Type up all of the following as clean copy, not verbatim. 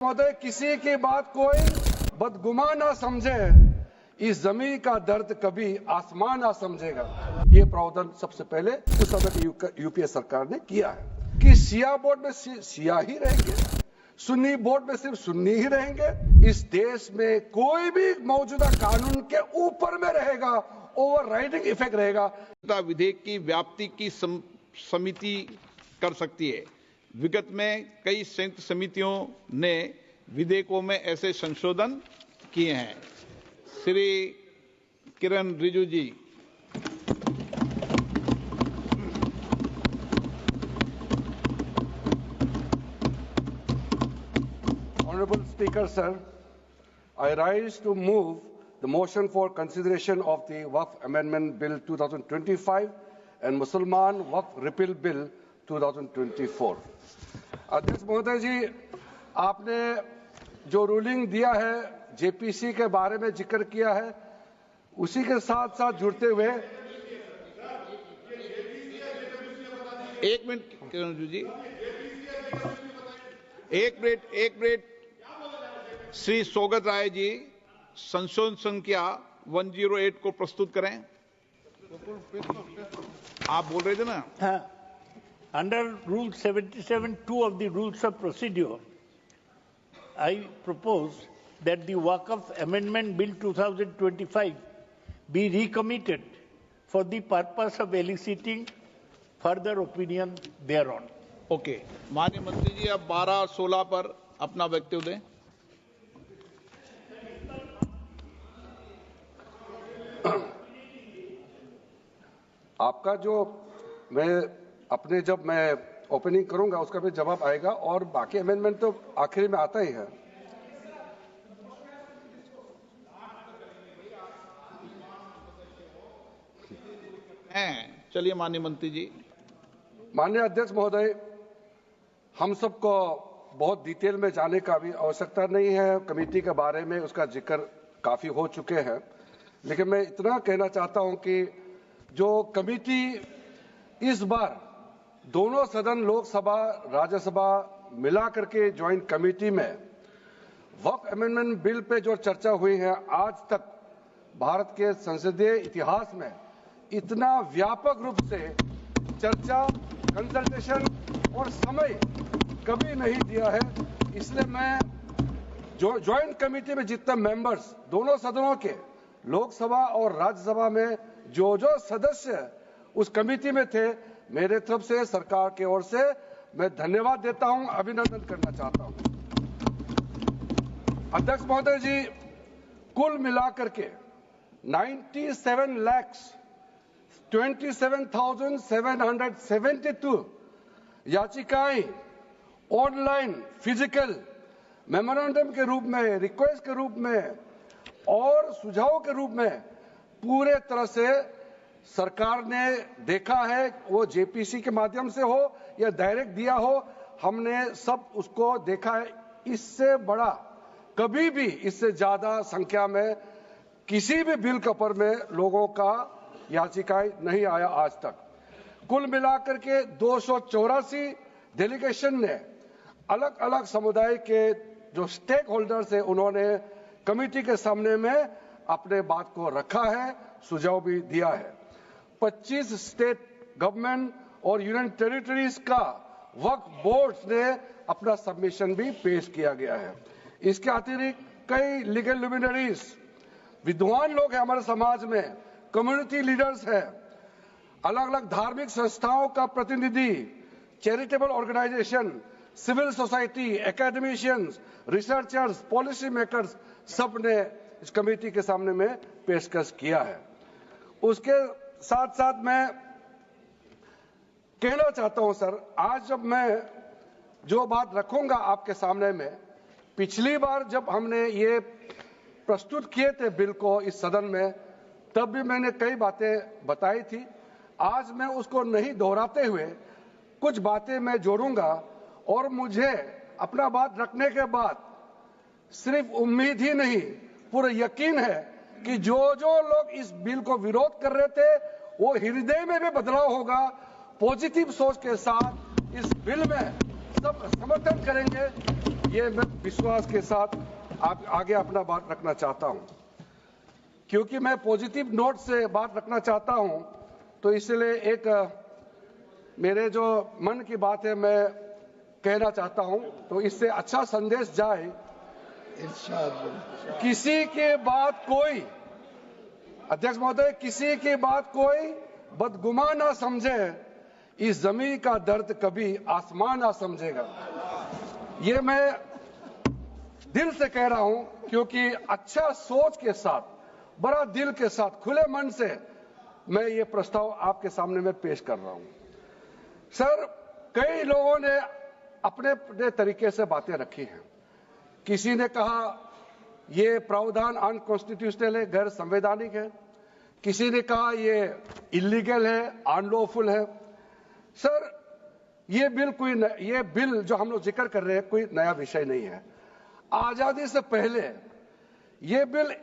महोदय, किसी की बात कोई बदगुमान ना समझे, इस जमीन का दर्द कभी आसमान ना समझेगा। ये प्रावधान सबसे पहले उस समय की यूपीए सरकार ने किया है कि शिया बोर्ड में शिया ही रहेंगे, सुन्नी बोर्ड में सिर्फ सुन्नी ही रहेंगे। इस देश में कोई भी मौजूदा कानून के ऊपर में रहेगा, ओवरराइडिंग इफेक्ट रहेगा। विधेयक की व्याप्ति की समिति कर सकती है। विगत में कई संयुक्त समितियों ने विधेयकों में ऐसे संशोधन किए हैं। श्री किरण रिजिजू जी। Honorable Speaker, sir, I rise to move the motion for consideration of the Waqf Amendment Bill 2025 and Mussalman Waqf Repeal Bill 2024. अध्यक्ष महोदय जी, आपने जो रूलिंग दिया है, जेपीसी के बारे में जिक्र किया है, उसी के साथ साथ जुड़ते हुए एक मिनट किरण जी, एक मिनट श्री सौगत राय जी संशोधन संख्या 108 को प्रस्तुत करें। आप बोल रहे थे ना? हाँ। Under Rule 77(2) of the Rules of Procedure, I propose that the Waqf Amendment Bill 2025 be recommitted for the purpose of eliciting further opinion thereon. Okay, माननीय मंत्री जी अब 12 और 16 पर अपना वक्तव्य दें। आपका जो जब मैं ओपनिंग करूंगा उसका भी जवाब आएगा और बाकी अमेंडमेंट तो आखिरी में आता ही है। चलिए माननीय मंत्री जी। माननीय अध्यक्ष महोदय, हम सबको बहुत डिटेल में जाने का भी आवश्यकता नहीं है। कमेटी के बारे में उसका जिक्र काफी हो चुके हैं, लेकिन मैं इतना कहना चाहता हूं कि जो कमेटी इस बार दोनों सदन लोकसभा राज्यसभा मिला करके ज्वाइंट कमेटी में वक्फ अमेंडमेंट बिल पे जो चर्चा हुई है, आज तक भारत के संसदीय इतिहास में इतना व्यापक रूप से चर्चा, कंसल्टेशन और समय कभी नहीं दिया है। इसलिए मैं जो ज्वाइंट कमेटी में जितने मेंबर्स दोनों सदनों के लोकसभा और राज्यसभा में जो सदस्य उस कमेटी में थे, मेरे तरफ से सरकार की ओर से मैं धन्यवाद देता हूं, अभिनंदन करना चाहता हूं। अध्यक्ष महोदय जी, कुल मिलाकर के 97,27,772 याचिकाएं ऑनलाइन, फिजिकल, मेमोरेंडम के रूप में, रिक्वेस्ट के रूप में और सुझाव के रूप में पूरे तरह से सरकार ने देखा है। वो जेपीसी के माध्यम से हो या डायरेक्ट दिया हो, हमने सब उसको देखा है। इससे बड़ा कभी भी, इससे ज्यादा संख्या में किसी भी बिल के ऊपर में लोगों का याचिकाएं नहीं आया आज तक। कुल मिलाकर के 284 डेलीगेशन ने अलग अलग समुदाय के जो स्टेक होल्डर्स है, उन्होंने कमेटी के सामने में अपने बात को रखा है, सुझाव भी दिया है। 25 स्टेट गवर्नमेंट और यूनियन टेरिटरीज का वक्फ बोर्ड्स ने अपना सबमिशन भी पेश किया गया है। इसके अतिरिक्त कई लीगल लुमिनरीज, विद्वान लोग हैं हमारे समाज में, कम्युनिटी लीडर्स हैं, अलग अलग धार्मिक संस्थाओं का प्रतिनिधि, charitable organisation, civil society, academicians, researchers, policy makers, सब ने इस कमेटी के सामने में पेशकश किया है। उसके साथ साथ मैं कहना चाहता हूं सर, आज जब मैं जो बात रखूंगा आपके सामने में, पिछली बार जब हमने ये प्रस्तुत किए थे बिल को इस सदन में, तब भी मैंने कई बातें बताई थी। आज मैं उसको नहीं दोहराते हुए कुछ बातें मैं जोड़ूंगा और मुझे अपना बात रखने के बाद सिर्फ उम्मीद ही नहीं, पूरा यकीन है कि जो लोग इस बिल को विरोध कर रहे थे, वो हृदय में भी बदलाव होगा। पॉजिटिव सोच के साथ इस बिल में सब समर्थन करेंगे। ये मैं विश्वास के साथ आप आगे अपना बात रखना चाहता हूं, क्योंकि मैं पॉजिटिव नोट से बात रखना चाहता हूं, तो इसलिए एक मेरे जो मन की बात है मैं कहना चाहता हूं, तो इससे अच्छा संदेश जाए। किसी की बात कोई, अध्यक्ष महोदय, किसी की बात कोई बदगुमान ना समझे, इस जमीन का दर्द कभी आसमान ना समझेगा। ये मैं दिल से कह रहा हूं, क्योंकि अच्छा सोच के साथ, बड़ा दिल के साथ, खुले मन से मैं ये प्रस्ताव आपके सामने में पेश कर रहा हूं। सर, कई लोगों ने अपने अपने तरीके से बातें रखी हैं। किसी ने कहा ये प्रावधान अनकॉन्स्टिट्यूशनल है, गैर संवैधानिक है। किसी ने कहा ये इलीगल है, अनलॉफुल है। सर, ये बिल जो हम लोग जिक्र कर रहे हैं कोई नया विषय नहीं है। आजादी से पहले ये बिल,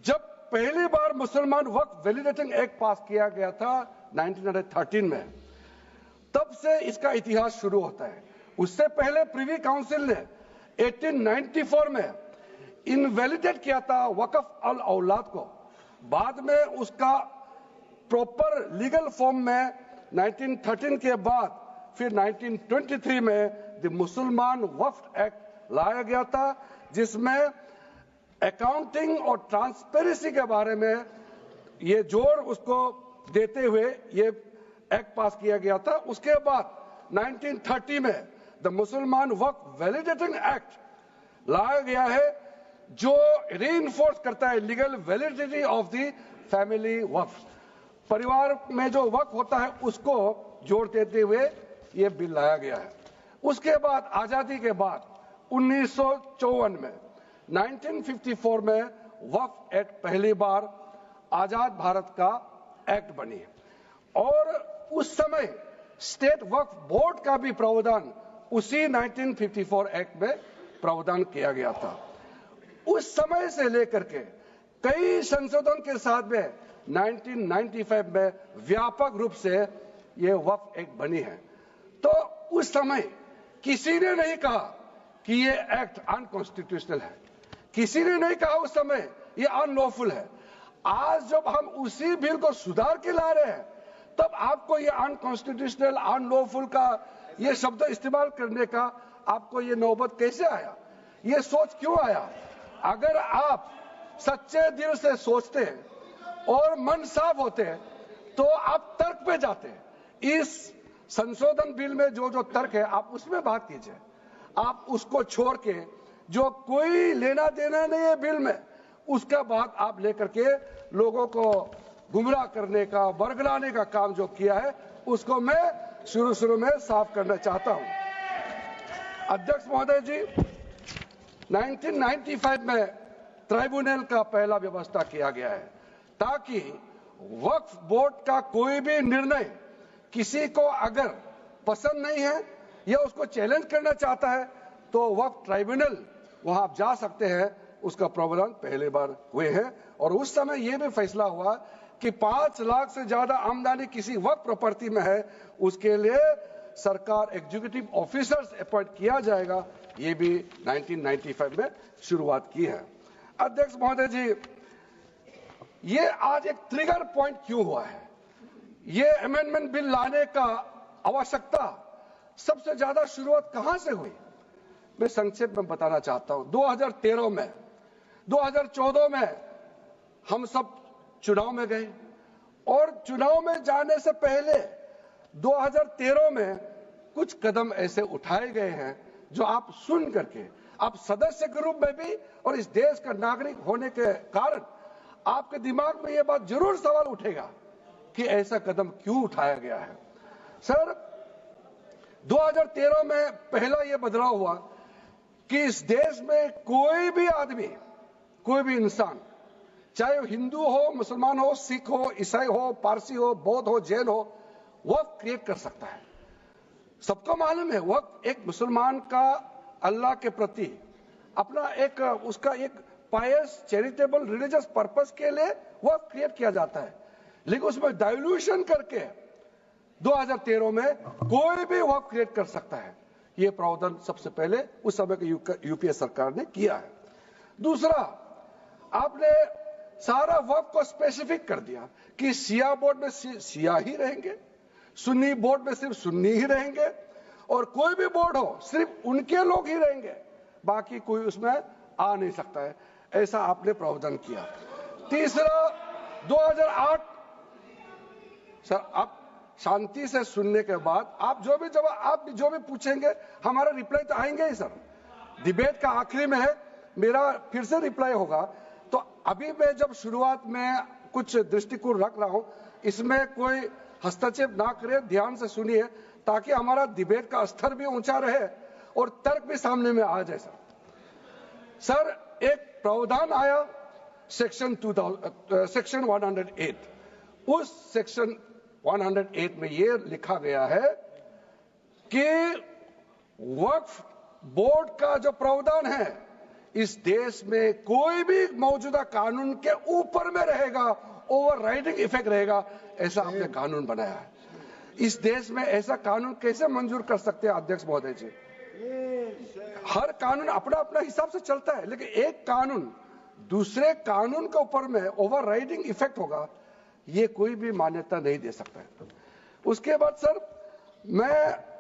जब पहली बार मुसलमान वक्फ वैलिडेटिंग एक्ट पास किया गया था 1913 में, तब से इसका इतिहास शुरू होता है। उससे पहले प्रिवी काउंसिल ने 1894 में इनवैलिडेट किया था वक्फ अल औलाद को। बाद में उसका प्रॉपर लीगल फॉर्म में 1913 के बाद फिर 1923 में द मुसलमान वक्फ एक्ट लाया गया था, जिसमें अकाउंटिंग और ट्रांसपेरेंसी के बारे में ये जोर उसको देते हुए ये एक्ट पास किया गया था। उसके बाद 1930 में द मुसलमान वक्फ वैलिडेटिंग एक्ट लाया गया है, जो रीइंफोर्स करता है legal validity of the family waqf. परिवार में जो वक्फ होता है उसको जोड़ देते हुए ये बिल लाया गया है। उसके बाद आजादी के बाद 1954 में 1954 में वक्फ एक्ट पहली बार आजाद भारत का एक्ट बनी, और उस समय स्टेट वक्फ बोर्ड का भी प्रावधान उसी 1954 एक्ट में प्रावधान किया गया था। उस समय से लेकर के कई संशोधन के साथ में 1995 में व्यापक रूप से ये वक्फ एक्ट बनी है। तो उस समय किसी ने नहीं कहा कि ये एक्ट अनकॉन्स्टिट्यूशनल है, किसी ने नहीं कहा उस समय ये अनलॉफुल है। आज जब हम उसी बिल को सुधार के ला रहे हैं, तब आपको ये अनकॉन्स्टिट्यूशनल, अनलॉफुल का ये शब्द इस्तेमाल करने का आपको ये नौबत कैसे आया? ये सोच क्यों आया? अगर आप सच्चे दिल से सोचते और मन साफ होते तो आप तर्क पे जाते। इस संशोधन बिल में जो जो तर्क है आप उसमें बात कीजिए। आप उसको छोड़ के जो कोई लेना देना नहीं है बिल में, उसका बात आप लेकर के लोगों को गुमराह करने का, बरगलाने का काम जो किया है, उसको मैं शुरू में साफ करना चाहता हूं। अध्यक्ष महोदय जी, 1995 में ट्राइब्यूनल का पहला व्यवस्था किया गया है, ताकि वक्फ बोर्ड का कोई भी निर्णय किसी को अगर पसंद नहीं है या उसको चैलेंज करना चाहता है, तो वक्फ ट्राइब्यूनल वहां आप जा सकते हैं। उसका प्रावधान पहले बार हुए हैं, और उस समय यह भी फैसला हुआ कि 5 लाख से ज्यादा आमदनी किसी वक्फ प्रॉपर्टी में है, उसके लिए सरकार एग्जीक्यूटिव ऑफिसर्स अपॉइंट किया जाएगा। ये भी 1995 में शुरुआत की है। अध्यक्ष महोदय जी, ये आज एक ट्रिगर पॉइंट क्यों हुआ है? ये अमेंडमेंट बिल लाने का आवश्यकता सबसे ज्यादा शुरुआत कहां से हुई? मैं संक्षेप में बताना चाहता हूं। 2013 में, 2014 में हम सब चुनाव में गए, और चुनाव में जाने से पहले 2013 में कुछ कदम ऐसे उठाए गए हैं जो आप सुन करके, आप सदस्य के रूप में भी और इस देश का नागरिक होने के कारण आपके दिमाग में यह बात जरूर सवाल उठेगा कि ऐसा कदम क्यों उठाया गया है। सर, 2013 में पहला यह बदलाव हुआ कि इस देश में कोई भी आदमी, कोई भी इंसान, चाहे वो हिंदू हो, मुसलमान हो, सिख हो, ईसाई हो, पारसी हो, बौद्ध हो, जैन हो, वक्फ क्रिएट कर सकता है। सबको मालूम है वक्फ एक मुसलमान का अल्लाह के प्रति अपना एक उसका एक पायस, चैरिटेबल, रिलीजियस पर्पस के लिए वक्फ क्रिएट किया जाता है। लेकिन उसमें डाइल्यूशन करके 2013 में कोई भी वक्फ क्रिएट कर सकता है। ये प्रावधान सबसे पहले उस समय की यूपीए सरकार ने किया है। दूसरा, आपने सारा वक्फ को स्पेसिफिक कर दिया कि शिया बोर्ड में शिया ही रहेंगे, सुन्नी बोर्ड में सिर्फ सुन्नी ही रहेंगे, और कोई भी बोर्ड हो सिर्फ उनके लोग ही रहेंगे, बाकी कोई उसमें आ नहीं सकता है। ऐसा आपने प्रावधान किया। तीसरा, 2008, सर आप शांति से सुनने के बाद आप जो भी पूछेंगे हमारा रिप्लाई तो आएंगे ही सर। डिबेट का आखिरी में है, मेरा फिर से रिप्लाई होगा। तो अभी मैं जब शुरुआत में कुछ दृष्टिकोण रख रहा हूं, इसमें कोई हस्तक्षेप ना करे, ध्यान से सुनिए, ताकि हमारा डिबेट का स्तर भी ऊंचा रहे और तर्क भी सामने में आ जाए। सर एक प्रावधान आया सेक्शन 108, उस सेक्शन 108 में ये लिखा गया है कि वक्फ बोर्ड का जो प्रावधान है इस देश में कोई भी मौजूदा कानून के ऊपर में रहेगा, ओवरराइडिंग इफेक्ट रहेगा, ऐसा आपने कानून बनाया है। इस देश में ऐसा कानून कैसे मंजूर कर सकते हैं अध्यक्ष महोदय जी? हर कानून अपना अपना हिसाब से चलता है, लेकिन एक कानून दूसरे कानून के ऊपर में ओवरराइडिंग इफेक्ट होगा, ये कोई भी मान्यता नहीं दे सकता है। उसके बाद सर मैं